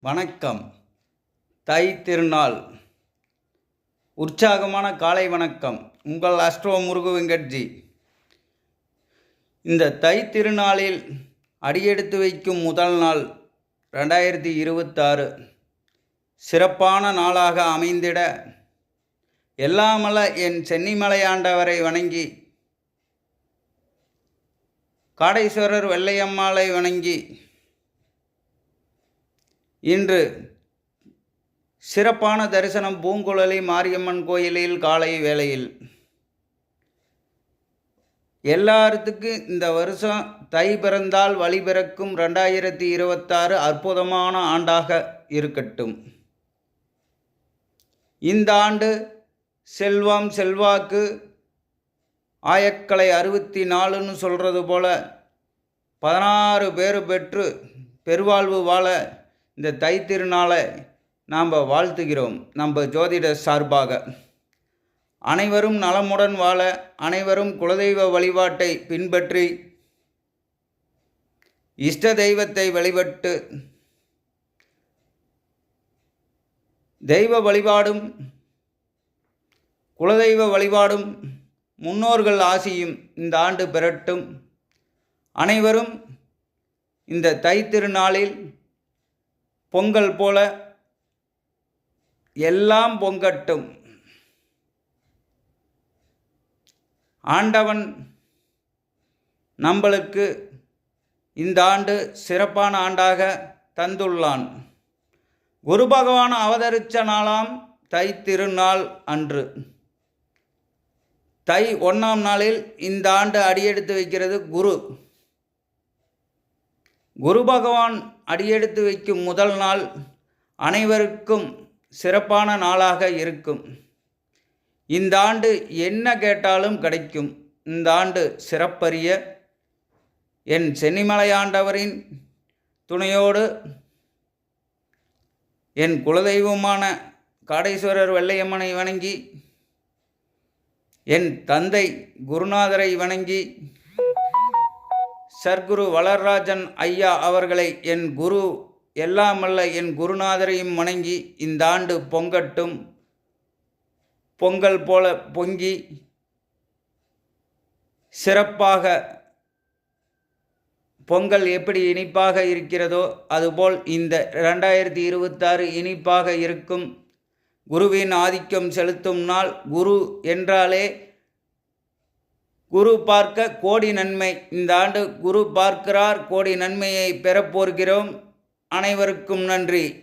வணக்கம். தை திருநாள் உற்சாகமான காலை வணக்கம். உங்கள் அஸ்ட்ரோ முருகு வெங்கட்ஜி. இந்த தை திருநாளில் அடியெடுத்து வைக்கும் முதல் நாள் 2026 சிறப்பான நாளாக அமைந்திட எல்லாமல்ல என் சென்னிமலையாண்டவரை வணங்கி, காடேஸ்வரர் வெள்ளையம்மாளை வணங்கி, இன்று சிறப்பான தரிசனம் பூங்குழலி மாரியம்மன் கோயிலில் காலை வேளையில். எல்லாத்துக்கும் இந்த வருஷம் தை பிறந்தால் வழி பிறக்கும் 2026 அற்புதமான ஆண்டாக இருக்கட்டும். இந்த ஆண்டு செல்வம் செல்வாக்கு ஆயக்கலை 64ன்னு சொல்கிறது போல 16 பேர் பெற்று பெருவாழ்வு வாழ இந்த தை திருநாளை நாம் வாழ்த்துகிறோம். நம்ம ஜோதிட சார்பாக அனைவரும் நலமுடன் வாழ, அனைவரும் குலதெய்வ வழிபாட்டை பின்பற்றி இஷ்ட தெய்வத்தை வழிபட்டு, தெய்வ வழிபாடும் குலதெய்வ வழிபாடும் முன்னோர்கள் ஆசியும் இந்த ஆண்டு பெறட்டும். அனைவரும் இந்த தை திருநாளில் பொங்கல் போல எல்லாம் பொங்கட்டும். ஆண்டவன் நம்மளுக்கு இந்த ஆண்டு சிறப்பான ஆண்டாக தந்துள்ளான். குரு பகவான் அவதரித்த நாளாம் தை திருநாள் அன்று. தை 1ஆம் நாளில் இந்த ஆண்டு அடியெடுத்து வைக்கிறது குரு. குரு பகவான் அடியெடுத்து வைக்கும் முதல் நாள் அனைவருக்கும் சிறப்பான நாளாக இருக்கும். இந்த ஆண்டு என்ன கேட்டாலும் கிடைக்கும். இந்த ஆண்டு சிறப்பரிய என் சென்னிமலையாண்டவரின் துணையோடு என் குலதெய்வமான காடேஸ்வரர் வெள்ளையம்மனை வணங்கி, என் தந்தை குருநாதரை வணங்கி, சர்க்குரு வளர்ராஜன் ஐயா அவர்களை என் குரு எல்லாமல்ல என் குருநாதரையும் வணங்கி இந்த ஆண்டு பொங்கட்டும். பொங்கல் போல பொங்கி சிறப்பாக, பொங்கல் எப்படி இனிப்பாக இருக்கிறதோ அதுபோல் இந்த 2026 இனிப்பாக இருக்கும். குருவின் ஆதிக்கம் செலுத்தும் நாள். குரு என்றாலே குரு பார்க்க கோடி நன்மை. இந்த ஆண்டு குரு பார்க்கிறார், கோடி நன்மையை பெறப்போகிறோம். அனைவருக்கும் நன்றி.